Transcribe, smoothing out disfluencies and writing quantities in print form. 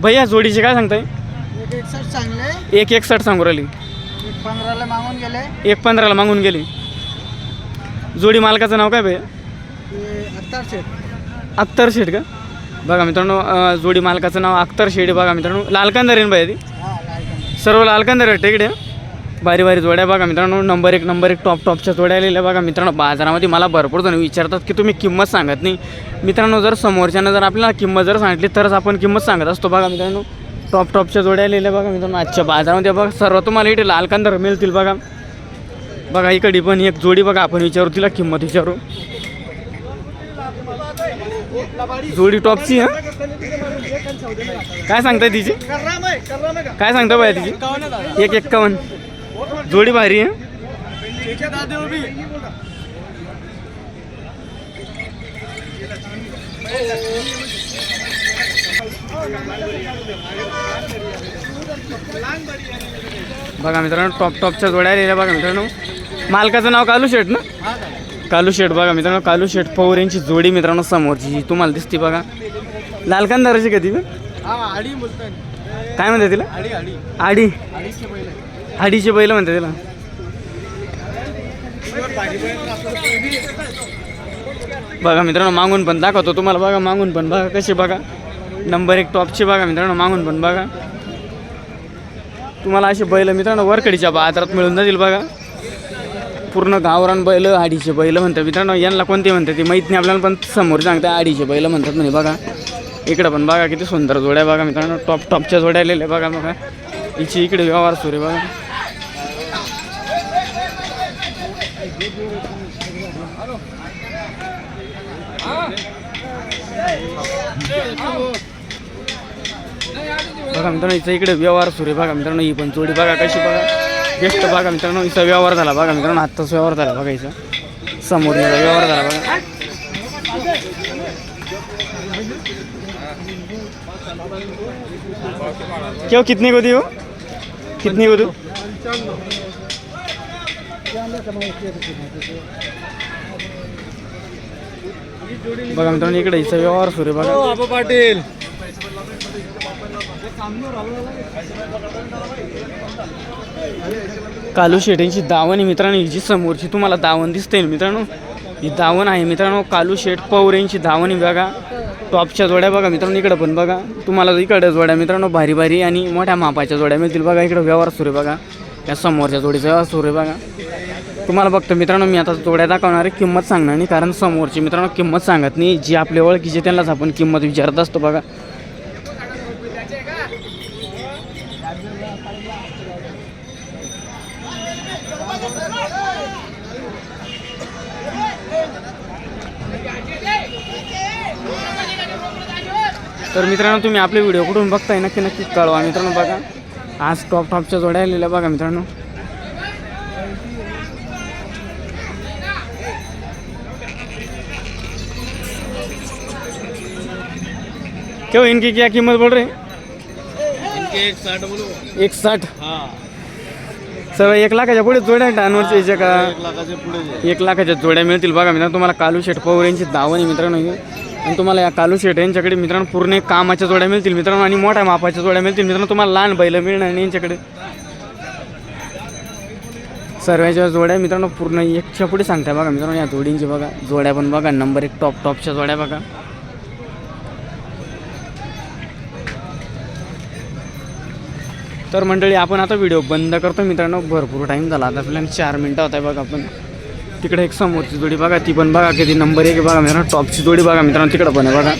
भैया जोडीचे काय सांगताय? 161 चांगले, 161 सांगू राहिली. 15ला मागून गेले, 115ला मागून गेली. जोडी मालकाचं नाव काय भैया? अत्तार शेठ. अख्तर शेठ का? बघा मित्रांनो, जोडी मालकाचं नाव अख्तर शेठ. बघा मित्रांनो, लालकांदर आहे भैया ती? सर्व लालकांदर आहे टेकडे. भारी भारी जोड्या बघा मित्रांनो, नंबर एक टॉपच्या जोड्या आलेल्या बघा मित्रांनो. बाजारामध्ये मला भरपूर जण विचारतात की तुम्ही किंमत सांगत नाही. मित्रांनो, जर समोरच्यानं जर आपल्याला किंमत जर सांगितली तरच आपण किंमत सांगत असतो. बघा मित्रांनो, टॉपच्या जोड्या आलेल्या बघा मित्रांनो आजच्या बाजारामध्ये. बघा सर्व तुम्हाला इथे लालकांदर मिळतील. बघा बघा इकडे पण एक जोडी बघा, आपण विचारू तिला किंमत विचारू. जोडी टॉपची आहे. काय सांगताय तिची? काय सांगता बाया तिची? 151. जोडी भारी आहे. बघा मित्रांनो, टॉपच्या जोड्या आलेल्या बघा मित्रांनो. मालकाचं नाव कालू शेठ ना? कालू शेठ. बघा मित्रांनो, कालू शेठ पवार यांची जोडी मित्रांनो समोरची तुम्हाला दिसते बघा. लालकांदाराची कधी काय म्हणते तिला? आडीचे बैल म्हणते तिला. बघा मित्रांनो, मागून पण दाखवतो तुम्हाला. बघा मागून पण बघा कसे बघा, नंबर 1 टॉपचे बघा मित्रांनो. मागून पण बघा तुम्हाला असे बैल मित्रांनो वरकडीच्या बाजारात मिळून जातील. बघा पूर्ण गावरान बैल, आडीचे बैल म्हणतात मित्रांनो. यांना कोणते म्हणतात ते माहीत नाही आपल्याला, पण समोर सांगतात आडीचे बैल म्हणतात म्हणे. बघा इकडं पण बघा किती सुंदर जोड्या बघा मित्रांनो, टॉपच्या जोड्या आलेल्या बघा. बघा हिची इकडे व्यवहार सुरू बघा. बघा मित्रांनो, हिचा इकडे व्यवहार सुरू बघा मित्रांनो. ही पण जोडी बघा कशी बघा बेस्ट बघा मित्रांनो. हिचा व्यवहार झाला बघा मित्रांनो, आत्ताच व्यवहार झाला बघा. हिचा समोर व्यवहार झाला बघा. क्यों कितनी को दी हो? कितनी को दो? बघा मित्रांनो, इकडे हिचा व्यवहार सुरू बघा. पाटील कालू शेठ दावण आहे मित्रांनो. हिची समोरची तुम्हाला दावण दिसते मित्रांनो, ही दावण आहे मित्रांनो. कालू शेठ पवार यांची दावण आहे बघा. टॉपच्या जोड्या बघा मित्रांनो. इकडं पण बघा तुम्हाला इकडे जोड्या मित्रांनो भारी भारी आणि मोठ्या मापाच्या जोड्या मिळतील बघा. इकडं व्यवहार सुरू आहे बघा. या समोरच्या जोडीचा व्यवहार सुरू आहे बघा. तुम्हाला बघतो मित्रांनो, मी आता जोड्या दाखवणार आहे, किंमत सांगणार नाही कारण समोरची मित्रांनो किंमत सांगत नाही. जी आपल्या ओळखीचे त्यांनाच आपण किंमत विचारत असतो बघा. तर मित्रांनो, तुम्ही आपले व्हिडिओ कुठून बघताय नक्की कळवा मित्रांनो. बघा आज टॉपच्या जोड्या आलेल्या बघा मित्रांनो. क्यों इनकी क्या कीमत बोल रहे हैं? इनके 160 बोलो. 160. हाँ, सर्व 1 लाखाच्या पुढे जोड्या डानवरच्या याच्या का? 1 लाखाचे पुढे. 1 लाखाच्या जोड्या मिळतील बघा मित्रांनो. तुम्हाला कालू शेठ पवार यांची दावण आहे मित्रांनो. आणि तुम्हाला या कालू शेठ यांच्याकडे मित्रांनो पूर्ण कामाच्या जोड्या मिळतील मित्रांनो आणि मोठ्या मापाच्या जोड्या मिळतील मित्रांनो. तुम्हाला लहान बैल मिळणार नाही यांच्याकडे. सर्वांच्या जोड्या मित्रांनो पूर्ण 1च्या पुढे सांगताय बघा मित्रांनो. या जोडींची बघा जोड्या पण बघा, नंबर 1 टॉपच्या जोड्या बघा. तर मंडळी, आपण आता व्हिडिओ बंद करतो मित्रांनो. भरपूर टाईम झाला आता आपल्याला 4 मिनटं होत आहे बघा. आपण तिकडे एक समोरची जोडी बघा, ती पण बघा किती नंबर 1 बघा मित्रांनो. टॉपची जोडी बघा मित्रांनो, तिकडं पण आहे बघा.